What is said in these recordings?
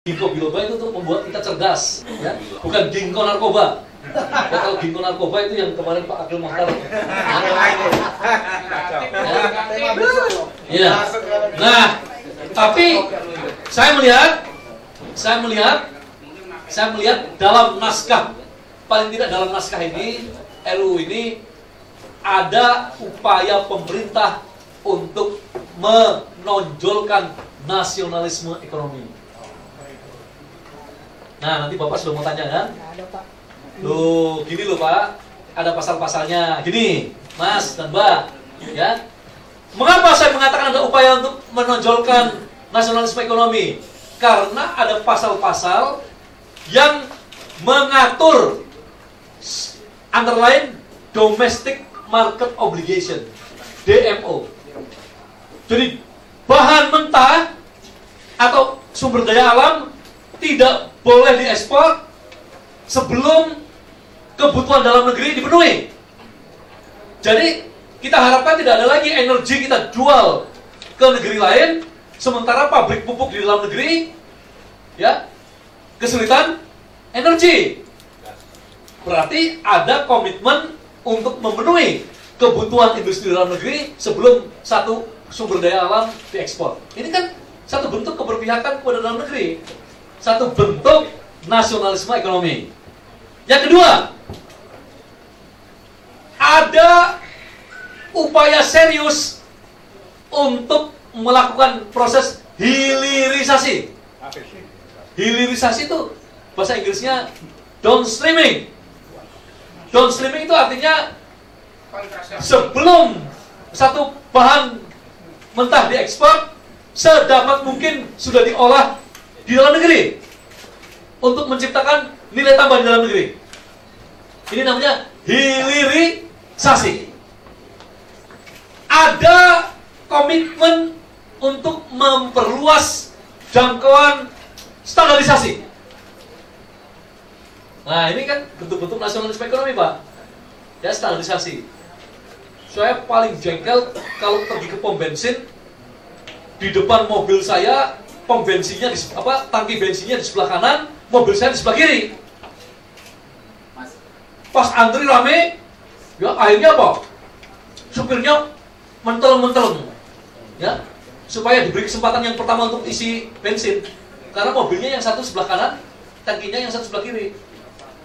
Ginkgo biloba itu untuk membuat kita cerdas, ya, bukan ginkgo narkoba. Ya, kalau ginkgo narkoba itu yang kemarin Pak Akhil Mukhtar. Ya. Nah, tapi saya melihat dalam naskah, paling tidak dalam naskah ini, RUU ini ada upaya pemerintah untuk menonjolkan nasionalisme ekonomi. Nah, nanti Bapak sudah mau tanya kan? Ada, Pak. Loh, gini loh Pak, ada pasal-pasalnya. Gini, Mas dan Mbak, ya. Mengapa saya mengatakan ada upaya untuk menonjolkan nasionalisme ekonomi? Karena ada pasal-pasal yang mengatur antara lain domestic market obligation, DMO. Jadi bahan mentah atau sumber daya alam tidak boleh diekspor sebelum kebutuhan dalam negeri dipenuhi. Jadi kita harapkan tidak ada lagi energi kita jual ke negeri lain, sementara pabrik pupuk di dalam negeri, ya, kesulitan energi. Berarti ada komitmen untuk memenuhi kebutuhan industri dalam negeri sebelum satu sumber daya alam diekspor. Ini kan satu bentuk keberpihakan kepada dalam negeri, satu bentuk nasionalisme ekonomi. Yang kedua, ada upaya serius untuk melakukan proses hilirisasi. Hilirisasi itu bahasa Inggrisnya downstreaming. Downstreaming itu artinya sebelum satu bahan mentah diekspor, sedapat mungkin sudah diolah di dalam negeri untuk menciptakan nilai tambah di dalam negeri. Ini namanya hilirisasi. Ada komitmen untuk memperluas jangkauan standarisasi. Nah, ini kan bentuk-bentuk nasionalisme ekonomi, Pak. Ya, standarisasi. Saya paling jengkel kalau pergi ke pom bensin, di depan mobil saya pom bensinnya tangki bensinnya di sebelah kanan, mobil saya di sebelah kiri. Pas antri rame, ya akhirnya apa? Supirnya menteleng-menteleng, ya, supaya diberi kesempatan yang pertama untuk isi bensin. Karena mobilnya yang satu sebelah kanan, tangkinya yang satu sebelah kiri.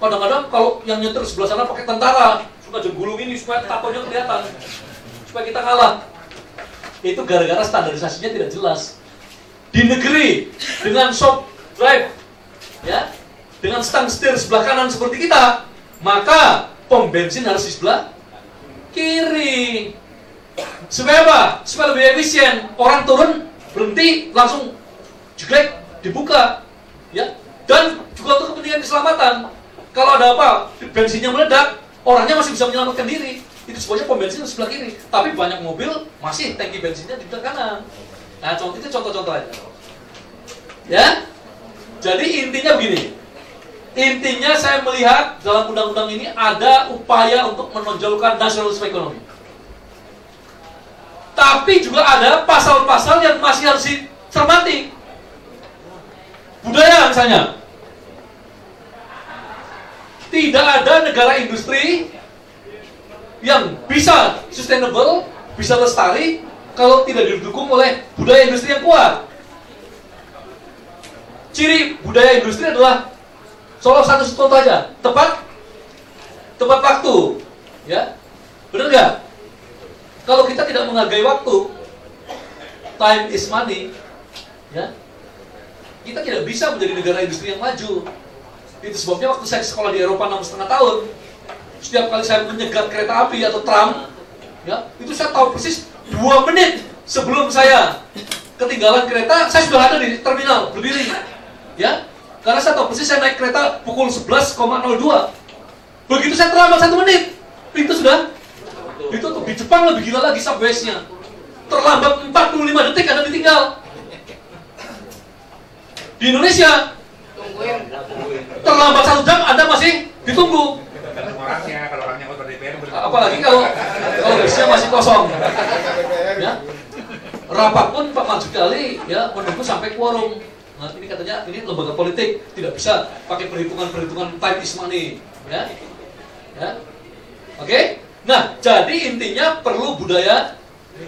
Kadang-kadang kalau yang nyetir sebelah sana pakai tentara, suka jenggulung ini supaya tatonya kelihatan, supaya kita kalah. Itu gara-gara standarisasinya tidak jelas. Di negeri dengan shop drive, ya, dengan stang setir sebelah kanan seperti kita, maka pom bensin harus di sebelah kiri. Supaya apa? Supaya lebih efisien. Orang turun, berhenti, langsung jeglek, dibuka, ya. Dan juga untuk kepentingan keselamatan. Kalau ada apa, bensinnya meledak, orangnya masih bisa menyelamatkan diri. Itu sebabnya pom bensin di sebelah kiri. Tapi banyak mobil masih tangki bensinnya di sebelah kanan. Nah, itu contoh-contoh aja. Ya, jadi intinya begini. Intinya saya melihat dalam undang-undang ini ada upaya untuk menonjolkan nasionalisme ekonomi. Tapi juga ada pasal-pasal yang masih harus dicermati. Budaya misalnya. Tidak ada negara industri yang bisa sustainable, bisa lestari kalau tidak didukung oleh budaya industri yang kuat. Ciri budaya industri adalah salah satu contoh aja, tepat waktu, ya, benar nggak? Kalau kita tidak menghargai waktu, time is money, ya, kita tidak bisa menjadi negara industri yang maju. Itu sebabnya waktu saya sekolah di Eropa 6,5 tahun, setiap kali saya menyegat kereta api atau tram, ya, itu saya tahu persis 2 menit sebelum saya ketinggalan kereta, saya sudah ada di terminal berdiri, ya, karena saya tahu persis saya naik kereta pukul 11,02. Begitu saya terlambat 1 menit, pintu sudah ditutup. Di Jepang lebih gila lagi subways-nya, terlambat 45 detik Anda ditinggal. Di Indonesia terlambat 1 jam Anda masih ditunggu. Apalagi kalau busnya masih kosong, ya. Rapat pun Pak Marzuki Ali, ya, menunggu sampai quorum. Nah, ini katanya ini lembaga politik, tidak bisa pakai perhitungan time is money, ya. Ya. Oke? Nah, jadi intinya perlu budaya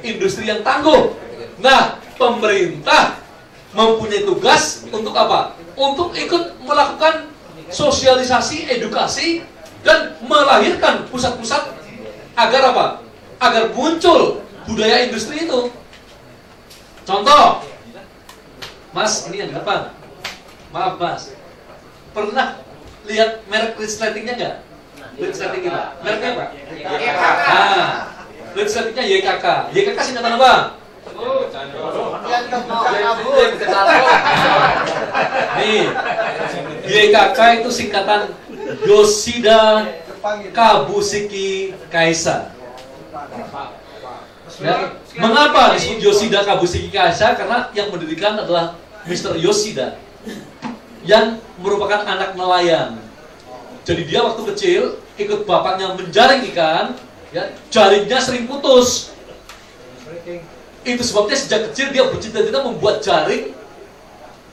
industri yang tangguh. Nah, pemerintah mempunyai tugas untuk apa? Untuk ikut melakukan sosialisasi, edukasi, dan melahirkan pusat-pusat agar apa? Agar muncul budaya industri itu. Contoh, Mas, ini yang di depan. Maaf, Mas. Pernah lihat merek resletingnya nggak? Resleting kita. Mereknya apa? Nah, resletingnya YKK. YKK singkatan apa? Nih, YKK itu singkatan Yoshida Kabushiki Kaisa. Ya. Mengapa disebut Yoshida Kabushiki Kaisa? Karena yang mendirikan adalah Mr. Yoshida, yang merupakan anak nelayan. Jadi dia waktu kecil ikut bapaknya menjaring ikan, ya, jaringnya sering putus. Itu sebabnya sejak kecil dia bercita-cita membuat jaring,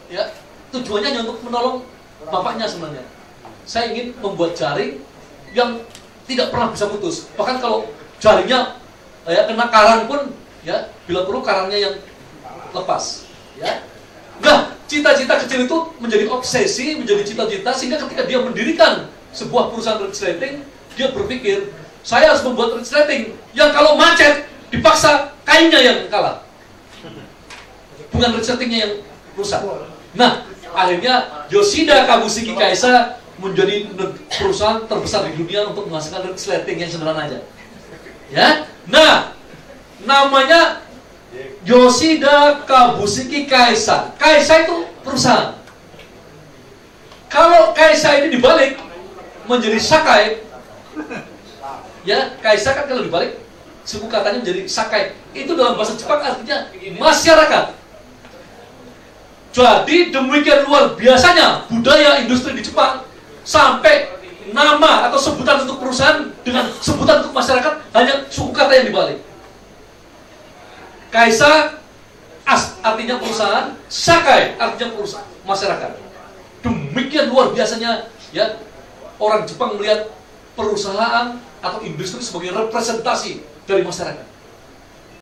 ya, tujuannya hanya untuk menolong bapaknya sebenarnya. Saya ingin membuat jaring yang tidak pernah bisa putus. Bahkan kalau jaringnya ya kena karang pun, ya, bila perlu karangnya yang lepas, ya. Nah, cita-cita kecil itu menjadi obsesi, menjadi cita-cita, sehingga ketika dia mendirikan sebuah perusahaan resleting, dia berpikir, saya harus membuat resleting yang kalau macet dipaksa kainnya yang kalah, bukan resletingnya yang rusak. Nah, akhirnya Yoshida Kabushiki Kaisa menjadi perusahaan terbesar di dunia untuk menghasilkan resleting yang sederhana aja. Ya, nah, namanya Yoshida Kabushiki Kaisa. Kaisa itu perusahaan. Kalau Kaisa ini dibalik menjadi Sakai, ya, Kaisa kan kalau dibalik suku katanya menjadi Sakai. Itu dalam bahasa Jepang artinya masyarakat. Jadi demikian luar biasanya budaya industri di Jepang, sampai nama atau sebutan untuk perusahaan dengan sebutan untuk masyarakat hanya suku kata yang dibalik. Kaisa artinya perusahaan, Sakai artinya perusahaan masyarakat. Demikian luar biasanya, ya, orang Jepang melihat perusahaan atau industri sebagai representasi dari masyarakat.